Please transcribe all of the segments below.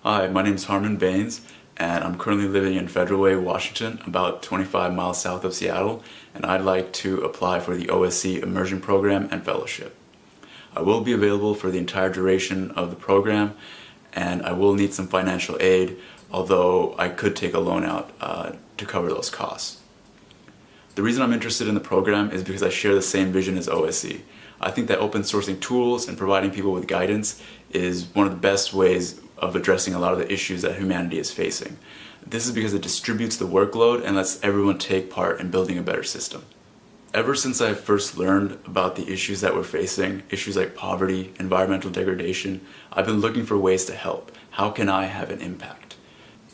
Hi, my name is Harman Bains, and I'm currently living in Federal Way, Washington, about 25 miles south of Seattle, and I'd like to apply for the OSE Immersion program and fellowship. I will be available for the entire duration of the program, and I will need some financial aid, although I could take a loan out to cover those costs. The reason I'm interested in the program is because I share the same vision as OSE. I think that open sourcing tools and providing people with guidance is one of the best ways of addressing a lot of the issues that humanity is facing. This is because it distributes the workload and lets everyone take part in building a better system. Ever since I first learned about the issues that we're facing, issues like poverty, environmental degradation, I've been looking for ways to help. How can I have an impact?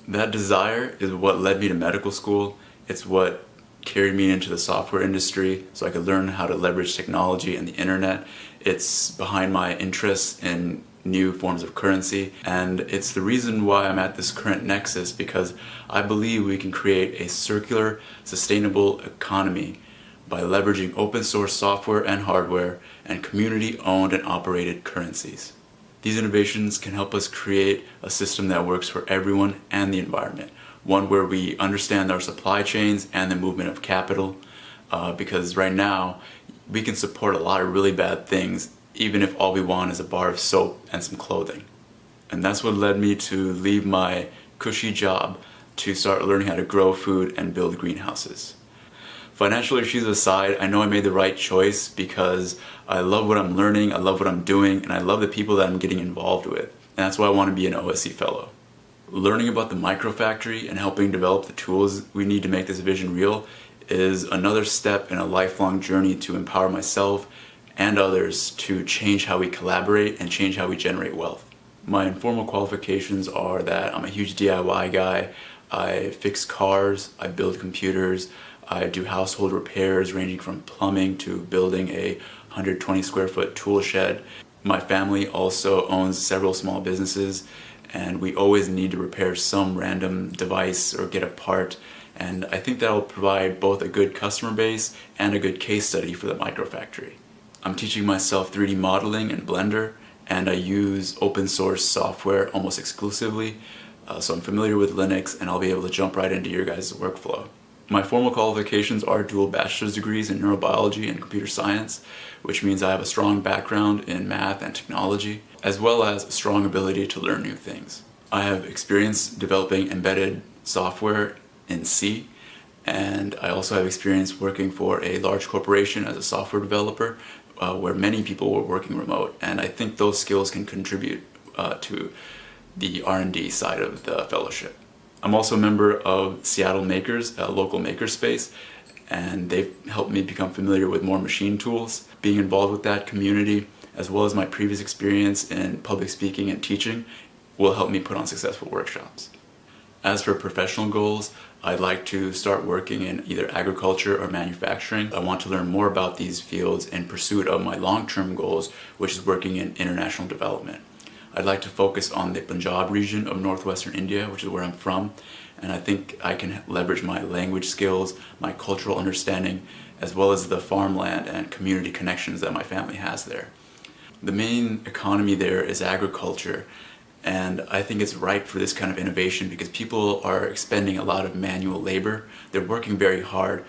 That desire is what led me to medical school. It's what carried me into the software industry so I could learn how to leverage technology and the internet. It's behind my interest in new forms of currency, and it's the reason why I'm at this current nexus, because I believe we can create a circular, sustainable economy by leveraging open source software and hardware and community-owned and operated currencies. These innovations can help us create a system that works for everyone and the environment, one where we understand our supply chains and the movement of capital, because right now we can support a lot of really bad things even if all we want is a bar of soap and some clothing. And that's what led me to leave my cushy job to start learning how to grow food and build greenhouses. Financial issues aside, I know I made the right choice because I love what I'm learning, I love what I'm doing, and I love the people that I'm getting involved with. And that's why I want to be an OSE fellow. Learning about the microfactory and helping develop the tools we need to make this vision real is another step in a lifelong journey to empower myself and others to change how we collaborate and change how we generate wealth. My informal qualifications are that I'm a huge DIY guy. I fix cars, I build computers, I do household repairs ranging from plumbing to building a 120 square foot tool shed. My family also owns several small businesses, and we always need to repair some random device or get a part, and I think that will provide both a good customer base and a good case study for the microfactory. I'm teaching myself 3D modeling in Blender, and I use open source software almost exclusively, so I'm familiar with Linux and I'll be able to jump right into your guys' workflow. My formal qualifications are dual bachelor's degrees in neurobiology and computer science, which means I have a strong background in math and technology, as well as a strong ability to learn new things. I have experience developing embedded software in C, and I also have experience working for a large corporation as a software developer, where many people were working remote, and I think those skills can contribute to the R&D side of the fellowship. I'm also a member of Seattle Makers, a local makerspace, and they've helped me become familiar with more machine tools. Being involved with that community, as well as my previous experience in public speaking and teaching, will help me put on successful workshops. As for professional goals, I'd like to start working in either agriculture or manufacturing. I want to learn more about these fields in pursuit of my long-term goals, which is working in international development. I'd like to focus on the Punjab region of northwestern India, which is where I'm from, and I think I can leverage my language skills, my cultural understanding, as well as the farmland and community connections that my family has there. The main economy there is agriculture, and I think it's ripe for this kind of innovation because people are expending a lot of manual labor. They're working very hard,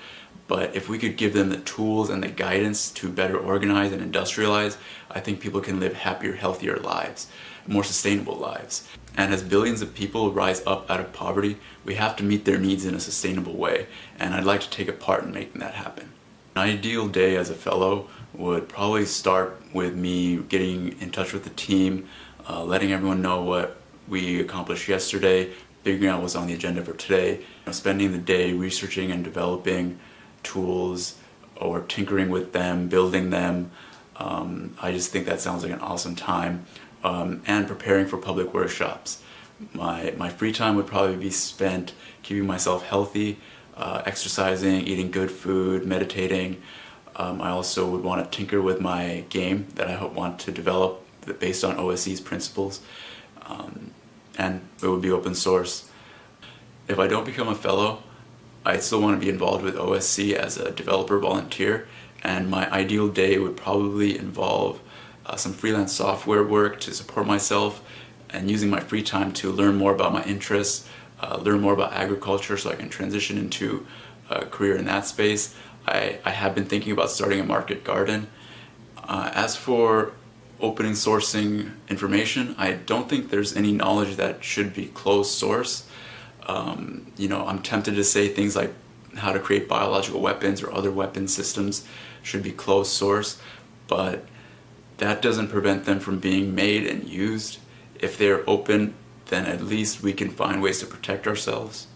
but if we could give them the tools and the guidance to better organize and industrialize, I think people can live happier, healthier lives, more sustainable lives. And as billions of people rise up out of poverty, we have to meet their needs in a sustainable way, and I'd like to take a part in making that happen. An ideal day as a fellow would probably start with me getting in touch with the team, letting everyone know what we accomplished yesterday, figuring out what's on the agenda for today, spending the day researching and developing tools or tinkering with them, building them. I just think that sounds like an awesome time, and preparing for public workshops. My free time would probably be spent keeping myself healthy, exercising, eating good food, meditating. I also would want to tinker with my game that I want to develop based on OSE's principles, and it would be open source. If I don't become a fellow, I still want to be involved with OSE as a developer volunteer, and my ideal day would probably involve some freelance software work to support myself and using my free time to learn more about my interests, learn more about agriculture so I can transition into a career in that space. I have been thinking about starting a market garden. As for opening sourcing information, I don't think there's any knowledge that should be closed source. I'm tempted to say things like how to create biological weapons or other weapon systems should be closed source, but that doesn't prevent them from being made and used. If they're open, then at least we can find ways to protect ourselves.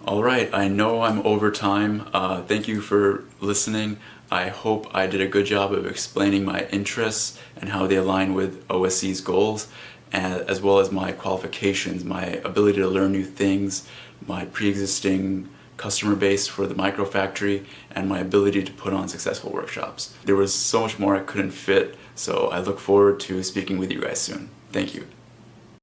Alright, I know I'm over time. Thank you for listening. I hope I did a good job of explaining my interests and how they align with OSE's goals, as well as my qualifications, my ability to learn new things, my pre-existing customer base for the microfactory, and my ability to put on successful workshops. There was so much more I couldn't fit, so I look forward to speaking with you guys soon. Thank you.